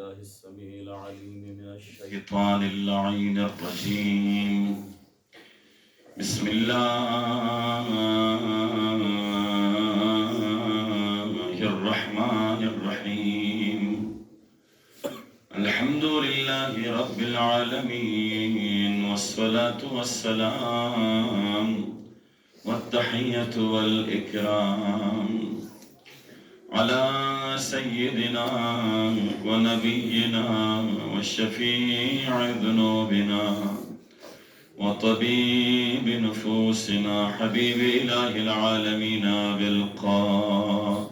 بالله السميع العليم من الشيطان اللعين الرجيم بسم الله الرحمن الرحيم الحمد لله رب العالمين والصلاة والسلام والتحية والإكرام على سيدنا ونبينا وشفيع ذنوبنا وطبيب نفوسنا حبيب إله العالمين بالقاسم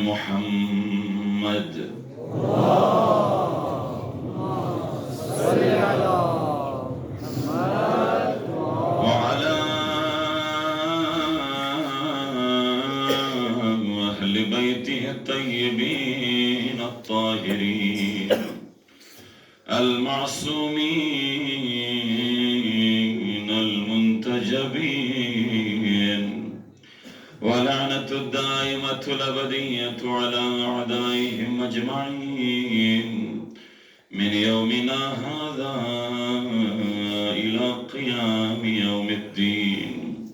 محمد صل على محمد وعلى أهل بيته الطيبين الطاهرين المعصومين المنتجبين ولعنة الدائمة الأبدية على أعدائهم أجمعين من يومنا هذا إلى قيام يوم الدين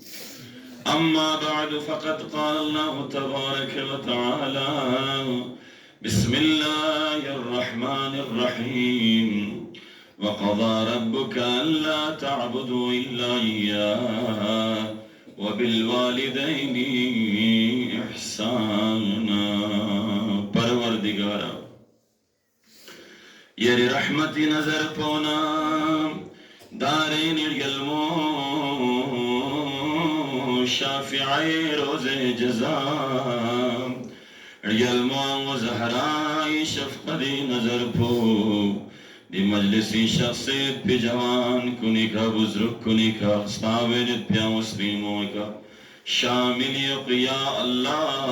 أما بعد فقد قال الله تبارك وتعالى بسم الله الرحمن الرحيم وقضى ربك ألا تعبدوا إلا إياه وبالوالدين إحسانا परवरदिगारा येरी रहमती नजर पोना दारेन इल्मो शाफिई रोज़े जज़ा इल्मो ज़हराई शफ़क़ती नजर पो दी मजलिसी शख्सियत पे जवान कुनी का बुजुर्ग कुनी का सावेनित प्या मुस्लिमों का शामिल या अल्लाह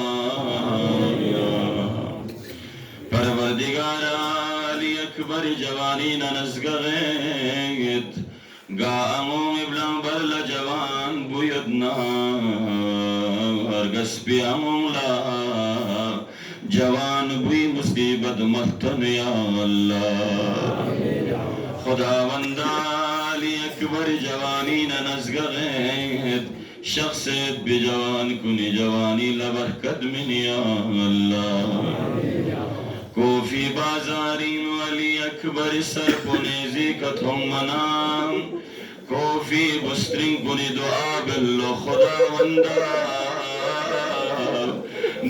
परवरदिगारा अली अकबर जवानी नज़गत गामों इब्लां बरल जवान बुयदना हरगस पियामों ला जवान बुई मुसीबत मख्तन या अल्लाह खुदावंदा अली अकबर जवानी नज़गत शख्सियत बिजवान कुनी जवानी लबरकत मिन या अल्लाह कोफी बाजारी अली अकबर सर पुनेजी कथों मनाम कोफी बुस्त्रिंग कुनी दुआ बिल्लो खुदावंदा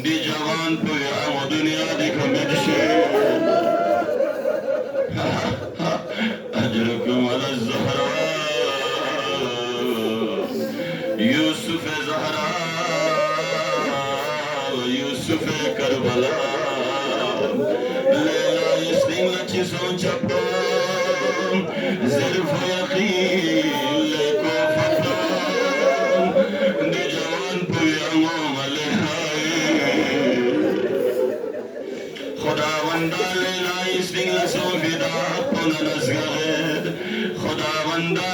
दी जवान पुया दुनिया दिखो मिर्शे अजरकुम अला ज़हरा यूसुफ ज़हरा यूसुफ करबला लेला इस्तिंग लची सोचपो ज़िरफ़ यकीन लेको फतो दी जवान पुया मोमले खुदावंदा लेला इस्तिंग लसो फिदा पुना नज़गत खुदावंदा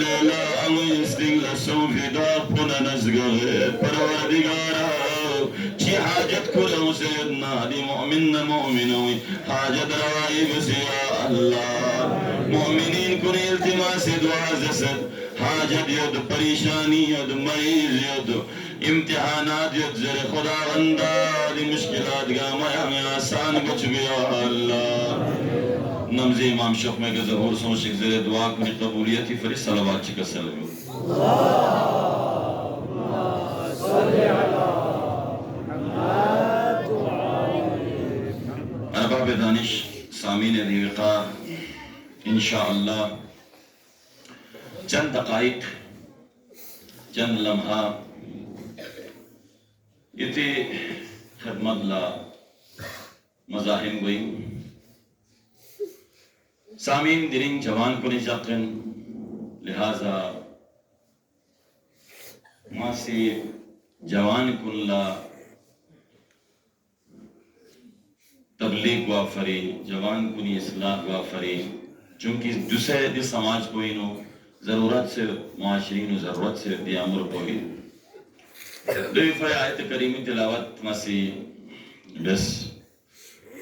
लेला इस्तिंग लसो फिदा पुना नज़गत परवरदिगारा ची हाजत कुलो सैयदना दी मुमिन मुमिनों हाजत रवाई बसे या अल्लाह मुमिनीन कुने इल्तिमास दुआ जसद हाजत यद परेशानी यद मरीज यद इम्तिहानात यद जर खुदावंदा दी मुश्किलात गामा में आसान बच गया अल्लाह नमज़े इमाम शफ़ में के ज़हूर सोच ज़रे दुआ कुनी कबूलियत ही फरिस सलावत चिका सलाम अरबाब दानिश सामीन दीवकार इंशाअल्लाह चंद दक़ाइक़ चंद लम्हा इते खदमत ला मज़ाहिम गई सामीन दिरिंग जवान कुनी जाक़न लिहाजा मासी जवान कुल्ला तबलीग वाफरी जवान कुनी इस्लाह वाफरी चूंकि दूसरे समाज को इनो जरूरत से माशरीन जरूरत से दियामुर को في آية كريمة تلاوة مسي بس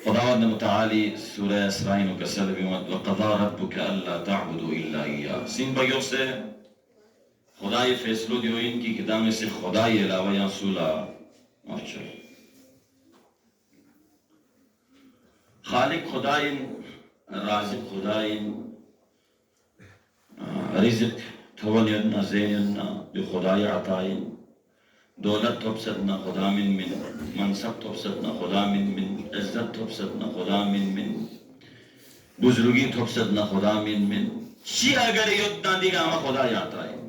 خداوند متعالي سورة إسرائيل وكسل وقضى ربك ألا تعبدوا إلا إياه سين بيو سے خدای فیصلو دیو ان کی کتاب میں سے خدای علاوہ یا سولا مفچر خالق خدای رازق خدای رزق تول يدنا زيننا بخداي عطاين دولت تبسطنا خدا من منصب تبسطنا خدا من عزت تبسطنا خدا من بزرگی تبسطنا خدا من چی اگر یدنا دیگا ما خدا عطاين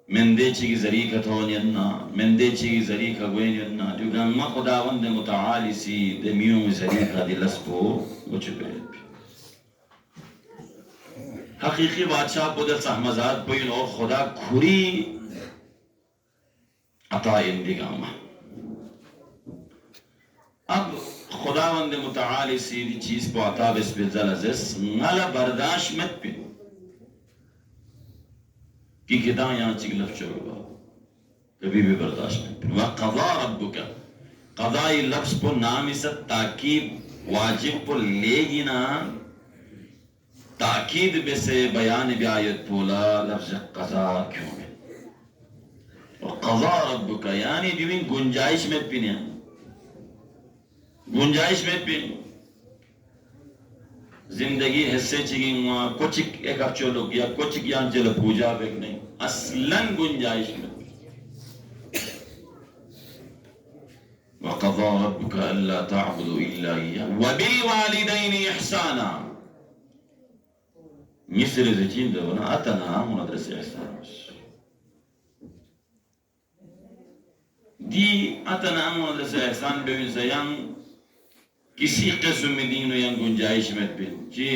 من دے چی زری کا تون یدنا من دے چی زری کا گوین یدنا دیگا ما خداوند متعالی سی دمیوں زری کا دلسپو وچبه حقیقی بادشاہ بدل سہمزاد بین اور خدا کھری عطا اندگامہ اب خداوند متعالی سیدھی چیز کو عطا بس بالزلزس نالا برداشت مت پی کی کدا یہاں چگلف چوگا کبھی بھی برداشت مت پی وقضا ربک قضائی لفظ پر نامی سے تاکید واجب پر لے گینا تاکید بسے بیان بیایت پولا لفظ قضا کیوں ہے وقضا ربک یعنی دیوین گنجائش میں پینے گنجائش میں پینے زندگی حصے چگی ہوا کچھ ایک اچھو لوگ یا کچھ گیان چل پوجا بیک نہیں اصلاً گنجائش میں وقضا ربک الا تعبدوا الا ایاه وبالوالدین احسانا مصر زچین دو نا اتنا مدرس احسان دی اتنا مدرس احسان بے زیان کسی قسم میں دین یا گنجائش میں بھی جی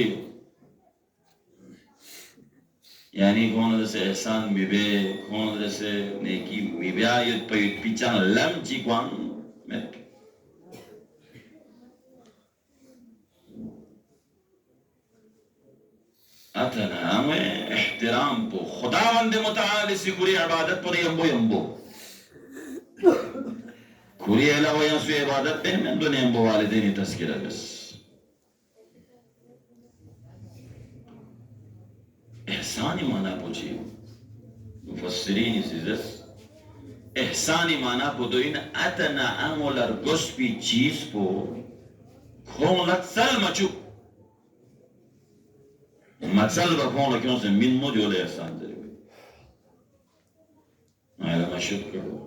یعنی کون درس احسان بھی بے کون درس نیکی بھی بے آیت پیت پیچان لم چی کوان میں اتنا ہمیں احترام کو خداوند متعالی سے کری عبادت پر یمبو کری علاوہ یہاں سے عبادت پہ میں دنیا یمبو والدینی تذکرہ بس احسانی معنی پوچھی مفسرین سیزس احسانی معنی پوچھو ان اتنا امولر گسپی چیز پو کھون لتسل مچوک مچل بکھون لکھوں سے من مو جو لے احسان دے مائلہ مشک کرو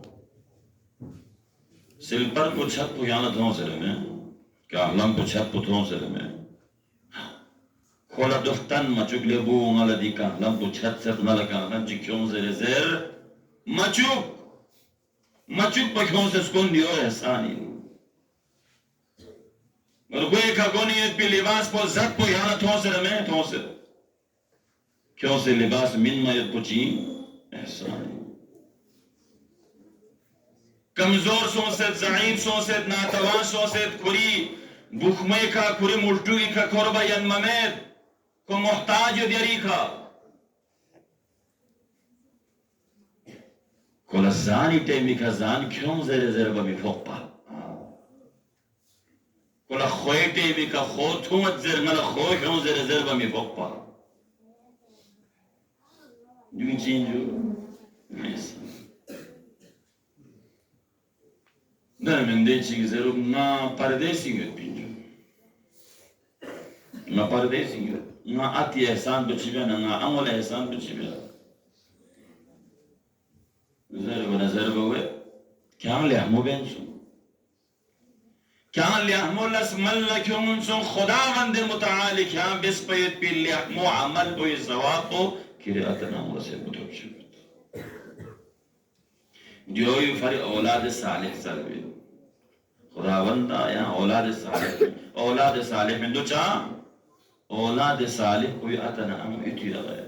سل پر کو چھت پو یانا دھون سے رہے میں کہ احلام کو چھت پو دھون سے رہے میں کھولا دفتن مچوک لے بو انگا لدی کہ احلام کو چھت سے اپنا لکا احلام چی کیوں سے رزیر مچوک پا کیوں سے سکون دیو احسانی اور کوئی کا گونیت پی لباس پو زد پو یانا دھون سے رہے میں دھون سے کیوں سے لباس من مایت پو چین احسانی کمزور سوست ضعیف سوست ناتوان سوست کھری بخمے کا کھری ملٹوی کا کھربا ین ممید کو محتاج دیری کا کل زانی تیمی کا زان کیوں زیر زیر بمی فوق پا کل خوی تیمی کا خو تومت زیر مل خوی کیوں زیر زیر بمی فوق پا جو چین جو ایسا نه من دې چې زرو ما پردیسی یو پینجو ما پردیسی یو ما اتی احسان بچی بیان ما عمل احسان بچی بیان زرو نظر بوه کام لیحمو بینسون کام لیحمو لسمل لکیومن سون خداوند متعالی کام بس پیت پی لیحمو عمل بوی زواقو کری اتنا مرسل بطور شد دیوی فر اولاد صالح سروی خداوند یا اولاد صالح من دو چاہ اولاد صالح کوئی اتنا ہم اتی رغیر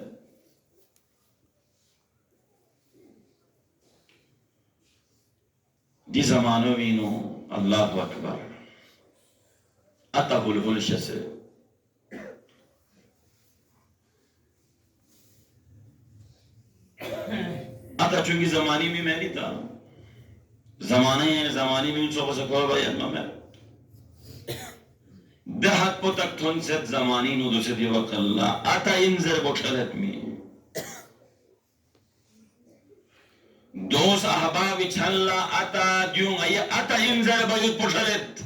دی زمانو وینو اللہ اکبر اتا بلبل شسے اتا चूंकि जमानी में मैं नहीं था जमानी में उनसे को बाyan मैं دهت بوتك تنسد زمانين ودوسد يوك الله أتا ينزل بوكشلت مي دوس أحبابي تشلا أتا ديون أي أتا ينزل بوكشلت بوكشلت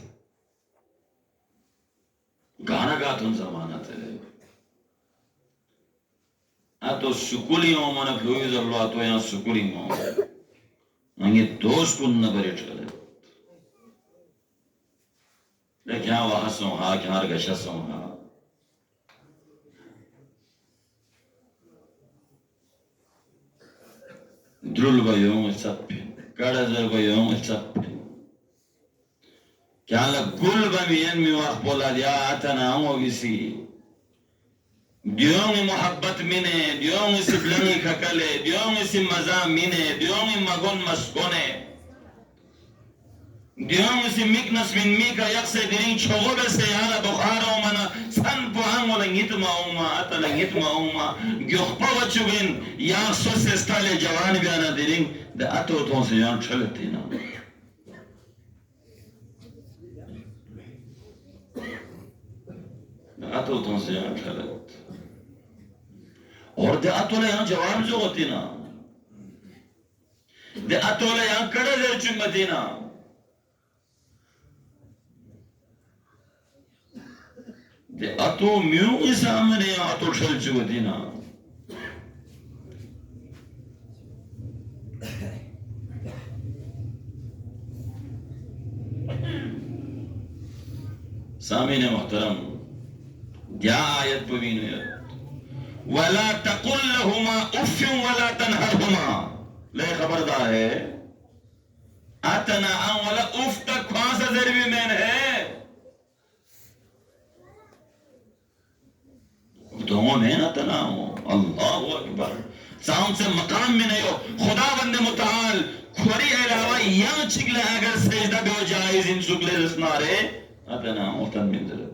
गाना गातून जमानत है अतो सुकुली हो मन फ्लोई जल्लो अतो यहाँ सुकुली हो अंगे दोस्त कुन्न बरेट करे ले क्या वहाँ सोहा क्या रगशा सोहा द्रुल बयों इच्छापे काढ़जर बयों इच्छापे क्या लग गुल बमियन में वाक़ बोला दिया आतना हम विसी दियोंग मोहब्बत मिने दियोंग सिबलंगी खकले दियोंग सिम मज़ा मिने दियोंग मगोन मस्कोने दियोंग सिम मिकनस मिन मिका यक्से दिरिंग छोगोबे से याना बुखारा उमना सन पुहांगो लंगित माऊमा आता लंगित माऊमा ग्योखपा वचुगिन याक सोसे स्टाले जवान बियाना दिरिंग दे अतो तो से यान चलती ना अतो तो से यान चलत और दे अतो ले यान जवान जो होती ना दे अतो ले यान कड़े दे चुम्मती ना दे अतो म्यूं सामने अतो चल चुकी ना सामीने मुहतरम क्या आयत पवीन है वला तकुल लहुमा उफ़्फ़िन वला तनहरहुमा ले खबरदार है अतना अन वला उफ़्फ़ तक ख्वासा ज़रबी में है दोनों में ना तनाओ अल्लाहु अकबर साउंड से मकाम में नहीं हो खुदा बंदे मुताल खुरी अलावा यहाँ चिकले अगर सजदा भी हो जाए इन सुकले रस्नारे अतना मुतन में जरूरत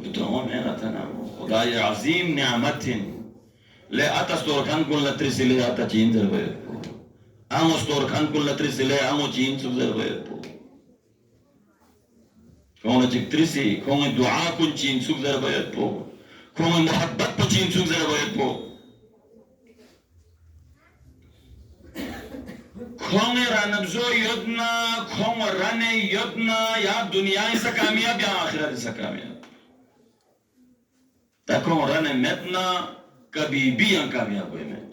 दोनों में ना तनाओ खुदा ये अज़ीम नियामतिन ले आता स्टोर खान कुल लत्रिस ले आता चीन जरूर आमो स्टोर खान कुल लत्रिस ले आमो चीन सुख जरूर कौन जिक्रिसी कौन दुआ कुन चीन सुख जरूर पो कौन मोहब्बत पो चीन सुख जरूर पो कौन रानबजो युद्धना कौन राने युद्धना या दुनिया से कामयाब या आखिरत से कामयाब तकों राने मेतना कभी भी कामयाब हुए में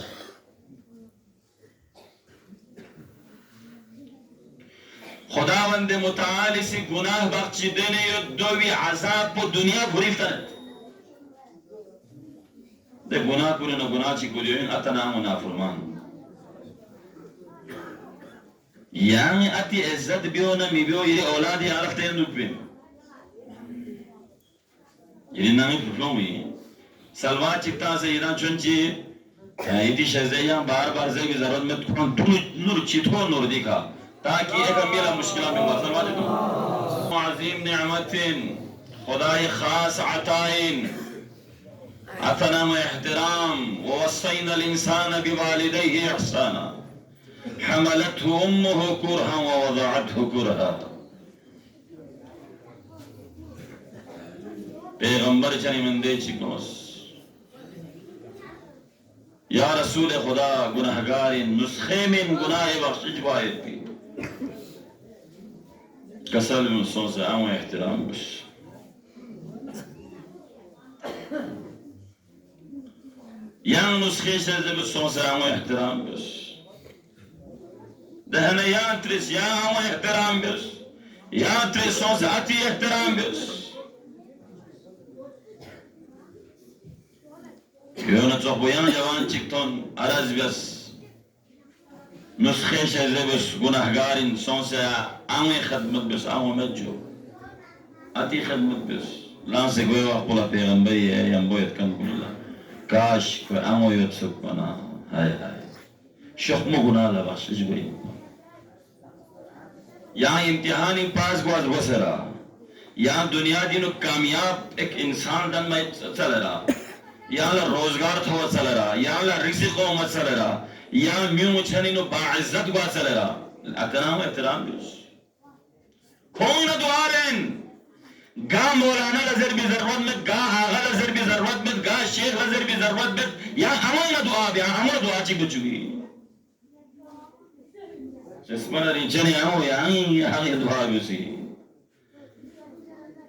खुदावंद मुताल इसी गुनाह बख्शी देने युद्धोवी अज़ाब को दुनिया भूरी तरह दे गुनाह कुरे न गुनाह ची कुरे अतना मुनाफरमान यानी अति इज्जत बियो न मिबियो ये औलादी आरफ्ते नुब्बे ये नामी फुफलोमी सलवा चित्ता से इना चुंची इति शज़ेया बार बार ज़ेबी ज़रूरत में तुम नूर चितो नूर दिखा ताकि एक मेरा मुश्किल में सलवा दे दो अज़ीम नियामतिन खुदाई खास अताइन अतना में एहतराम ववस्सैना अल-इंसान बिवालिदैहि इहसाना हमलतहु उम्मुहु कुरहा व वज़अतहु कुरहा पैगंबर चनी मंदे चिकोस या रसूल खुदा गुनाहगारिन नुस्खे में गुनाह बख्शिश वाहिद थी कसल में सोच आऊं एहतराम बस यां नुस्खे से जब सोच आऊं एहतराम बस दहने यां त्रिस यां आऊं एहतराम बस यां त्रिस सोच आती एहतराम बस योना चौबोयां जवान चिक्तोन अरज़ बस नुस्खे से बस गुनाहगार इंसान से आमे खदमत बस आमे मज्जो आती खदमत बस लां से कोई वक्त बोला पैगंबरी है या बोयत कम कुल्ला काश कोई आमे योत सुख बना हाय हाय शख्म गुनाह लबाश इजबई यहाँ इम्तिहानी पास गुआज बसरा यहाँ दुनिया दिनो कामयाब एक इंसान दन में चल रहा याला रोजगार थवा चलरा याला रिजिको मसलरा या म्यू छनी नो बाइज्जत वा चलरा अतनाम एहतराम बिस कौन दुआरें गा मौलाना लजर भी जरूरत में गा आगा लजर भी जरूरत में गा शेख लजर भी जरूरत में या अमल ना दुआ या अमल दुआ ची बुचुगी जिसमें रिचने आओ या दुआ BC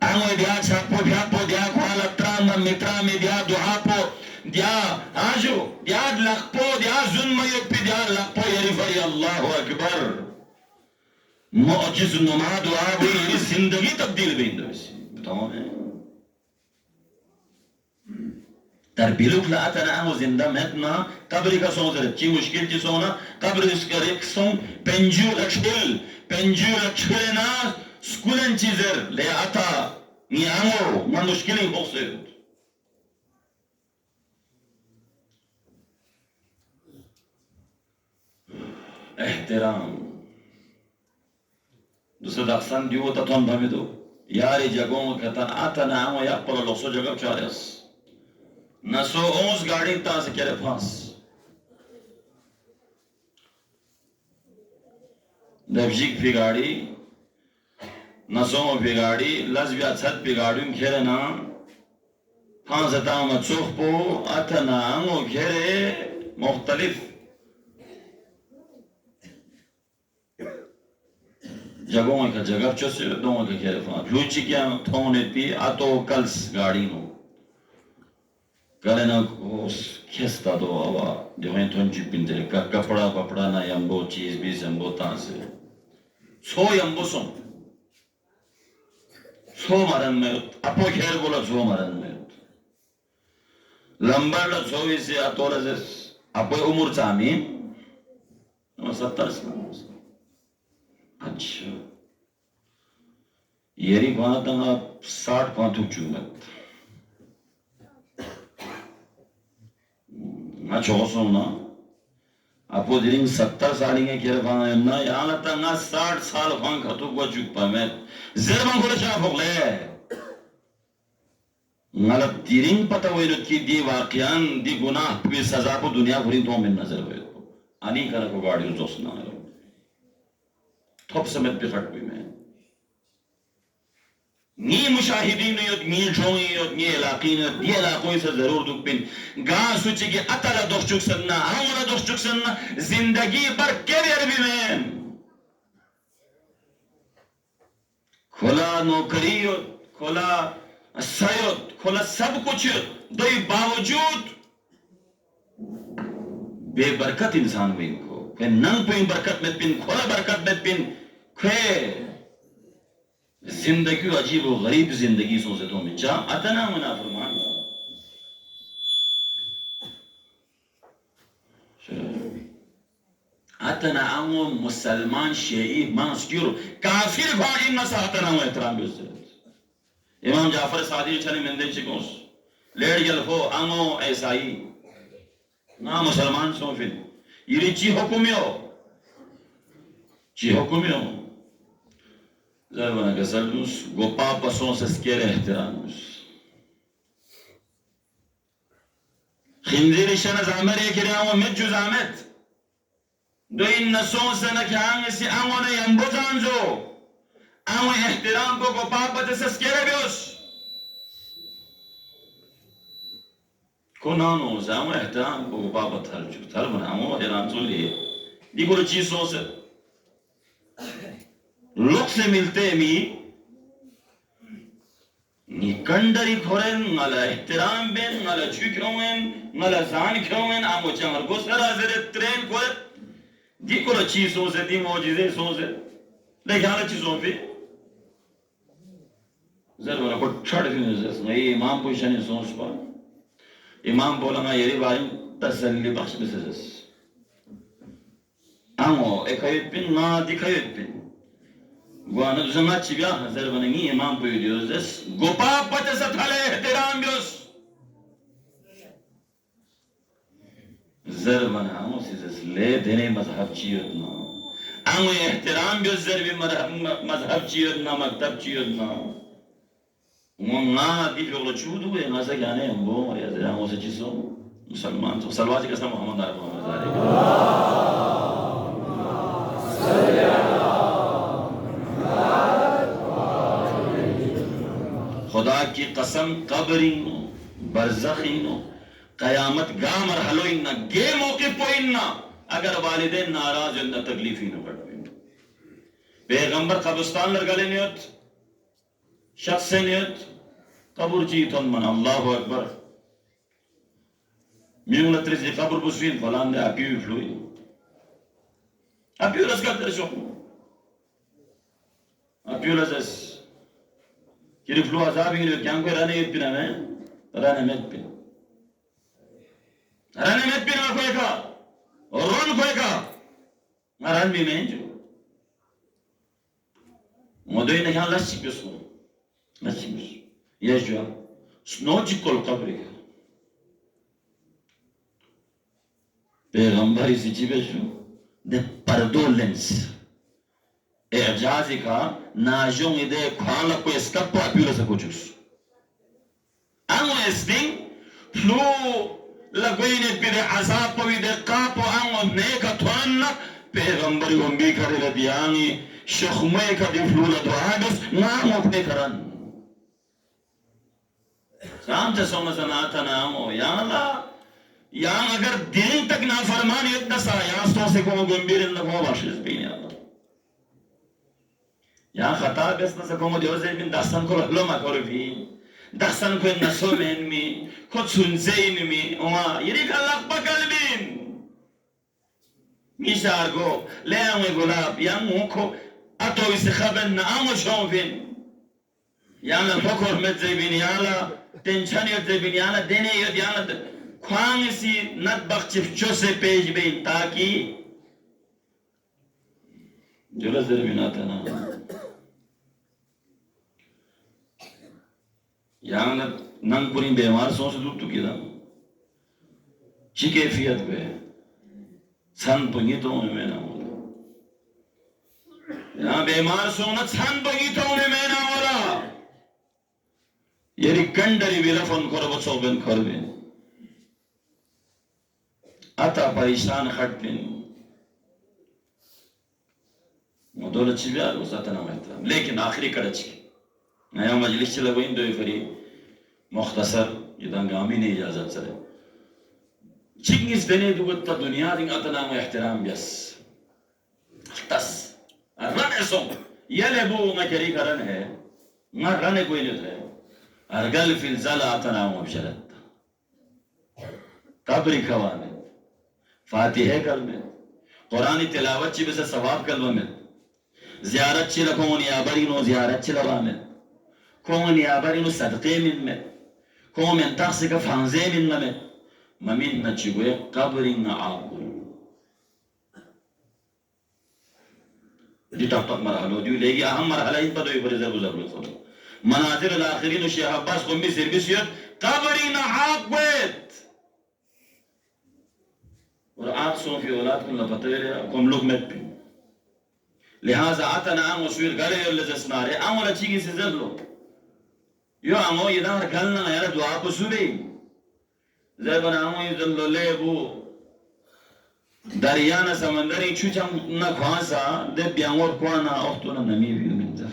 amo dia chapo dia kwala trama mitrame dia duhapo dia ajo dia lakpo dia zunma yepi dia lakpo yarifari Allahu akbar mu'jiz नुमा दुआ भी जिंदगी तब्दील भी तमाम है तरबिलुक ला अतना amo जिंदा metna कब्र का सोच ची मुश्किल ची सोना कब्र इसका रिक्सों पेंजू लक्षले ना स्कूलन चीजर ले आता ni amo ma mushkili bokset एहतराम दूसरा दास्तान दियो तथन भमिदो यारे जगों कतन आता ना amo या पर लोसो जगह चारेस नसो ओस गाड़ी ता से करे फांस दबजिक भी गाड़ी नसों बिगाड़ी लज्बिया छत बिगाड़ी घेरे ना फांस दाम चुख पो अतना वो घेरे मुख्तलिफ जगहों का जगह चुसे दोनों के घेरे फांस लूची क्या थोने पी आतो कल्स गाड़ी नो करे ना उस खेस्ता दो आवा जो है थोंची पिंजरे का कपड़ा ना यंबो चीज भी यंबो तांसे सो यंबो सो मारन में अपो खेर बोला सो मारन में लंबर ला सो इसे अतोरा से अपो उम्र चामी 70 साल अच्छा येरी बात ना 60 पांच चुमत ना चौसो ना अपो दिलिंग 70 साल के खेर बाना ना याला तना 60 साल फां खतु को चुप पामेत जरमान को शा भोगले गलत दिरिंग पता हुई की दी वाकयान दी गुनाह पे सजा को दुनिया भरी तो में नजर हुए आनी कर को गाड़ी जोसना है थोप समेत पे फट भी में नी मुशाहिदीन योद नी जोई योद नी इलाकीन दी इलाकों से जरूर दुख पिन गा सुची के अतला दोस्चुक सन्ना हमरा दोस्चुक सन्ना जिंदगी पर कैरियर भी में खोला नौकरी खोला सयोत खोला सब कुछ दो बावजूद बेबरकत इंसान हुई इनको खे नंग पे बरकत में पिन खोला बरकत में पिन खे जिंदगी अजीब और गरीब जिंदगी सोचे तो में चा अतना मुनाफरमान अतना आमो मुसलमान शिई मास्क्यूर काफिर भाई नसा अतना वो एहतराम बिस्तर इमाम जाफर सादी चले मंदिर चिकोस लेड गलफो आमो ऐसाई ना मुसलमान सोफिन यरी ची हुकुमियो ज़रबना गज़लूस गोपा पसों से स्केरे एहतरामुस खिंजीर शन ज़ामर एक रियाओं में जो ज़ामत दो इन नसों से न ख्यांग इसी आमों ने यंबुजान जो आमों एहतराम को गोपा पते से स्केरे बियोस कोनानो ज़ामों एहतराम को गोपा पते हर जो थल बना आमों एहतराम जो लिए दिगुर चीज़ों से लोग से मिलते मी निकंडरी खोरेन माला एहतराम बेन माला चुक्रोन माला जान क्रोन आमो चमर को सरा जरे ट्रेन को दी को चीजों से दी मौजिज़े सों से देखा ना चीजों पे जरूर को छड़ फिर नहीं इमाम पोजीशन सोच पा इमाम बोला ना ये बारी तसल्ली बख्श बिसेस आमो एक आयत पिन ना दिखायत पिन वाना ज़मात चिबिया हज़र बनेंगी इमाम पे वीडियोस गोपा पते से थाले एहतराम बियोस ज़र बना आमो सिज़ ले देने मज़हब चियोत ना आमो एहतराम बियोस ज़र भी मज़हब चियोत ना मकतब चियोत ना Nga di jolo chudu ya ngasa gyane ambo ya zera ngose chiso musalman so salwati kasna Muhammad arab Muhammad zari खुदा की कसम कब्रिनो बरज़खिनो क़यामत गा मरहलो इन्ना गे मौके पो इन्ना अगर वालिदैन नाराज इन्ना तकलीफ ही न पड़वे पैगंबर कब्रिस्तान लरगले नियत शख्स नियत कब्र जीतन मन अल्लाहु अकबर मियुन त्रिज़ कब्र बुस्विन फलान दे अपियु फ्लुई अपियु रज़का दर्शो अपियु रज़स Kiri flu azabi ngiri kyangu rane yutpina me rane metpina ma koeka ron koeka ngaran bi menju modoi na kyan lassi piusu yejua snoji kol kabri पैगंबर इसी चीज़ de pardolens एजाज़ी का नाज़ों इधे खाला को escapou a pura sacudos amo esting flu la guine pide azab po ide capo amo neka tuanna पैगंबर उम्मी करे लदियानी शख्मे का दिन flu la दुआगस नाम अपने करन शांत समझनाता नामो याला यां अगर दिन तक ना फरमानी इतना सा यां तो से को गंभीर न को वाशिस भी नहीं Ya khata bes na como Deus é min dasan ko loma korvi dasan ko na somen mi ko sunzein mi oma yiri kalak bakalbin misargo leam golab yang ko ato is khaban na amo shonvin yana pokor met zebin yana tension yot zebin yana dene yot yana kwang si nat bakchif chose page bein taki jola zerbinata na yang nang puring बीमार सोच दूर तो किधर चिकेफियत पे सन पंगितों में ना होला यहाँ बीमार सोना सन पंगितों में ना होला ये रिकंडरी बिलफन करो बच्चों बन करवे आता परेशान खटपिन मदोल चिबियार उसाता ना महता लेकिन आखिरी करच नया मजलिस चला वहीं दो फरी मुख्तसर यदंगामी ने इजाज़त सरे चिंगिस देने दुगत्ता दुनिया दिन अतना में एहतराम बस तस रने सो ये ले बो मकरी करन है ना रने कोई नहीं है अरगल फिल ज़ला अतना में बशरत कब्री खवाने फातिहे कलमे कुरानी तिलावत ची बस सवाब कलमे में ज़ियारत ची लकोनी आबरीनो ज़ियारत ची लवामे كون يا بارينو صدقه من مت كون من تخسك فانزي من مت ممين نتشوي قبرين عاقل دي تحقق مرحلة دي لقي أهم مرحلة إنت بدو يبرز أبو زبر صلى مناظر الآخرين وشيخ عباس قومي سيربيسيات قبرين عاقل और सो في أولادكم لفترة كم لوك مت بين لهذا عتنا أم وسوير قال يقول لزسناري أم ولا تيجي سيزلو यो आमो इधर गलना यार दुआ पुसुबे ज़ेबन आमो इधर लोले बु दरिया न समंदरी चुचम न ख्वासा दे ब्यांगोर कुआना औरतों न नमी भी मिलता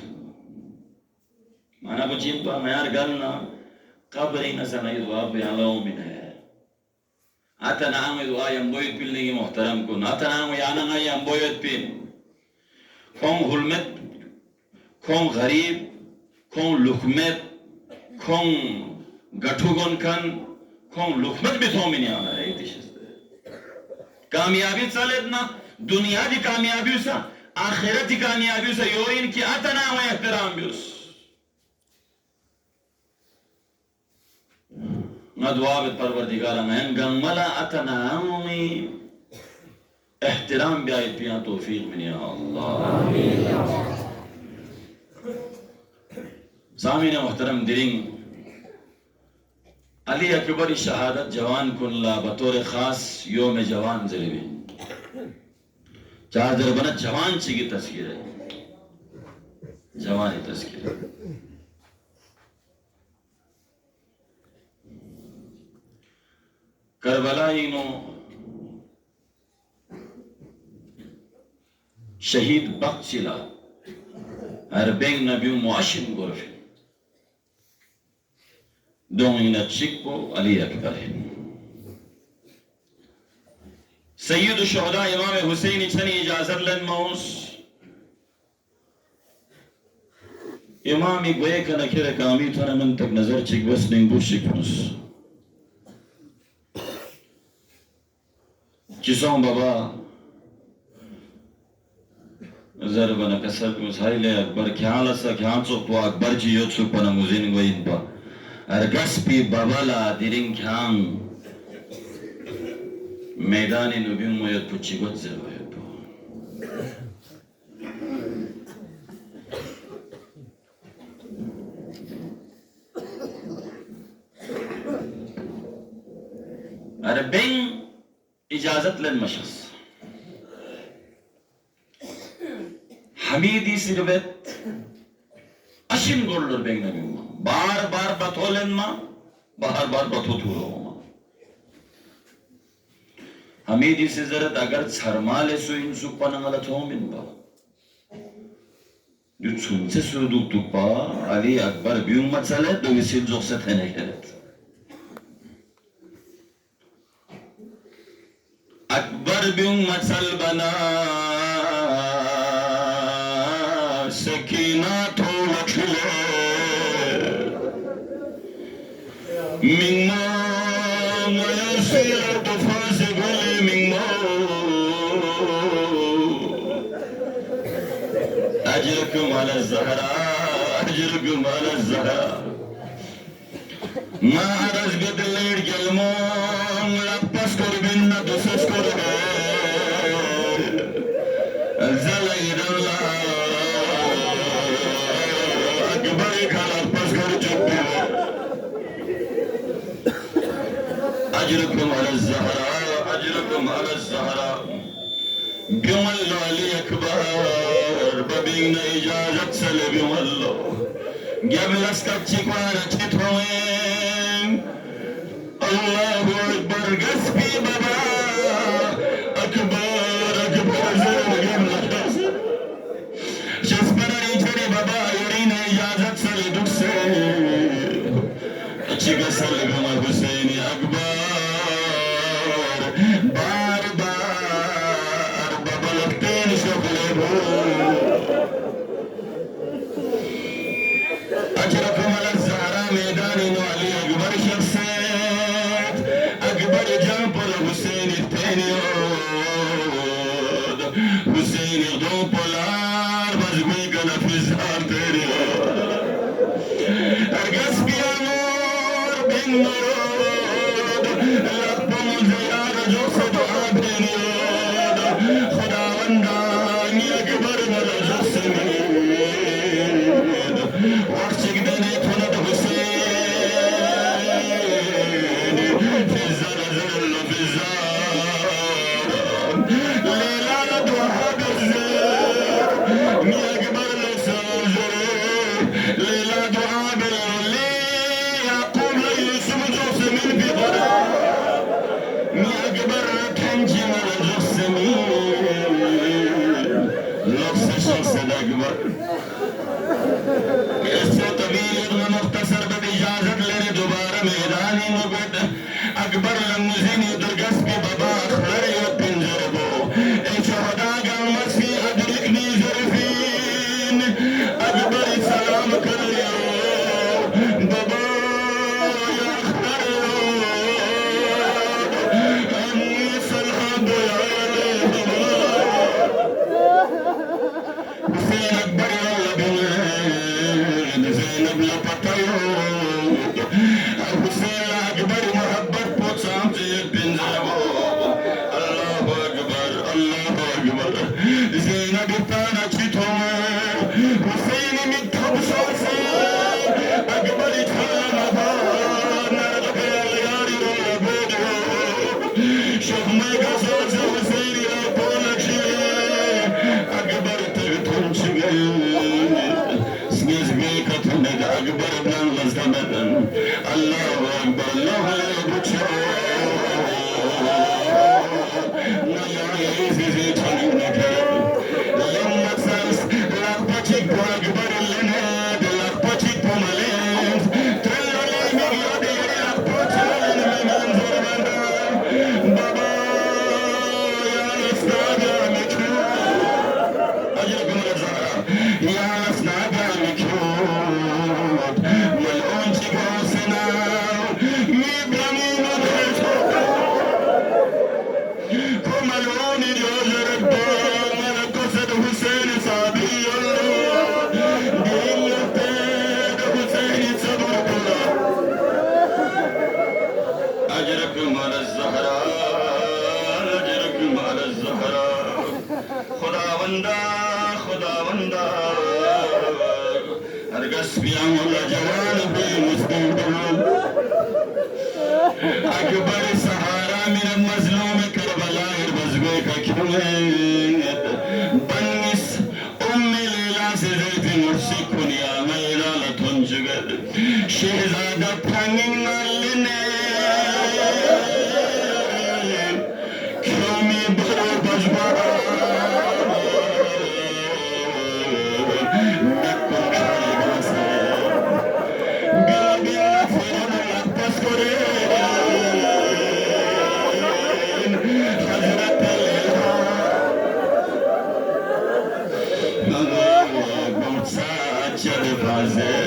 माना बचिन तो यार गलना कब्री न सनाई दुआ ब्यांगों में है आता नाम दुआ यंबोयत पिलने की मोहतरम को नाता नाम याना ना यंबोयत पिन कौन हुलमत कौन गरीब कौन लुकमत कौन गठुगन कन कौन लुकमत भी थों मिनी आना है इतिश कामयाबी चले ना दुनिया दी कामयाबी उसा आखिरत दी कामयाबी उसा योइन की आतना व एहतराम भी उस ना दुआ बित परवरदिगार मैं गंगमला आतना में एहतराम भी आये पिया तौफीक मिनी अल्लाह सामीन मोहतरम दिरिंग अली अकबर शहादत जवान कुल्ला बतौर खास योम जवान जरिबे चार जरबना जवान ची की तस्वीर है जवान तस्वीर کربلائینو شهید بقچلا اربeng نبیو معاشم گرفن دومینه چیکو علی اکبر سید الشهداء امام حسین چنی اجازت لن موس امامی گوئے کنا کھر کامی تھانا من تک نظر چک بس ننگو شکنس چیزوں بابا ضربنا کسر مسائل اکبر کھیان لسا کھیان چوک تو اکبر چی یوت سوک پنا مزین گوئین پا ارگس پی بابالا دیرین کھیان میدان نبی موید پچی گوت زروائی پا اربeng اجازت لن مشخص حمیدی سربت اشن گولر بeng نبی ما بار بار بطولن ما بار بار بطوتورو ما حمیدی سرزرت اگر چرمال سوین سوک پننگلت ہومین با جو چونچه سودوک تو پا علی اکبر بیون مچاله دوی سیل زوخست هنه کرد اکبر بیون مچال بنا سکینہ تو لکھلے مینگما میسیر دفاز گلے مینگما اجرکم علی الزہراء اجرکم علی الزہراء ما عرض بدلیر جلمون لپس کربین ندسس کربین زلید اللہ اکبر کھالا پس کر چکتے اجرکم علی الزہراء اجرکم علی الزہراء بیوم اللہ علی اکبر ببین اجازت سلے بیوم اللہ گیبلس کب چکوارا چتوئیں اللہ اکبر گسپی بابا اکبر اکبر زرگم لحظ جسپرانی چھڑی بابا یرین اجازت سر دکھ سے چکا سلگم حسین اکبر بار بار بابا لگتین شکلے بھو اجرکم علی الزہراء میدانی نو علی اکبر شخصیت اکبر جان پر حسین تینیود حسین دو پلار بزگوی کا نفذار تینیود ارگس بیا نور بن مرود لقبم زیار جو سے دعا تینیود خداوندانی اکبر ملا جسمید وقتك دني تولد حسين في الزلزل في الزار ليلة وحد الزير مي أكبر لسوزر ليلة وعابر لي يقوم ليسم جسمين في ضرع مي أكبر تنجي من جسمين نفس الشخص الأكبر इससे तवील और मुख्तसर बद इजाजत लेने दोबारा मैदानी मुगद अकबर लम्मुज़िनी दुर्गस के बाबा अखबर यो पिंजरबो ए शहदा गामस फी अदरिकनी ज़रफीन अकबर सलाम कर यो बाबा या अखबर यो अम्मी सलाम या हुसैन अकबर زینب لپتاید حسین اکبر محبت پوچھام زید بن زیبو اللہ اکبر زینب تانا چیتو حسین متھب سوسے اکبر چھانا بھار نرد بیل یاری رو بیدو شخمے کا سوچ حسین را پولکشی اکبر تر تنچ گئی أكبر من غزمة الله أكبر الله أكبر ज़हरा अजरकुम अला ज़हरा खुदावंदा खुदावंदा हरगज़ पियामुल्ला जवान भी मुस्लिम अकबर सहारा मिनल मज़लूम करबला बज़गो का क्यों है बनिस उम्मे लैला से ज़ैफ़ मुर्सी कुनिया मैला लथुन जुगर शहज़ादा फंगिंग नालने क्यों में भरो बज़बा नक्को खाएगा से बिला बिला फिर वापस करे Chale fazer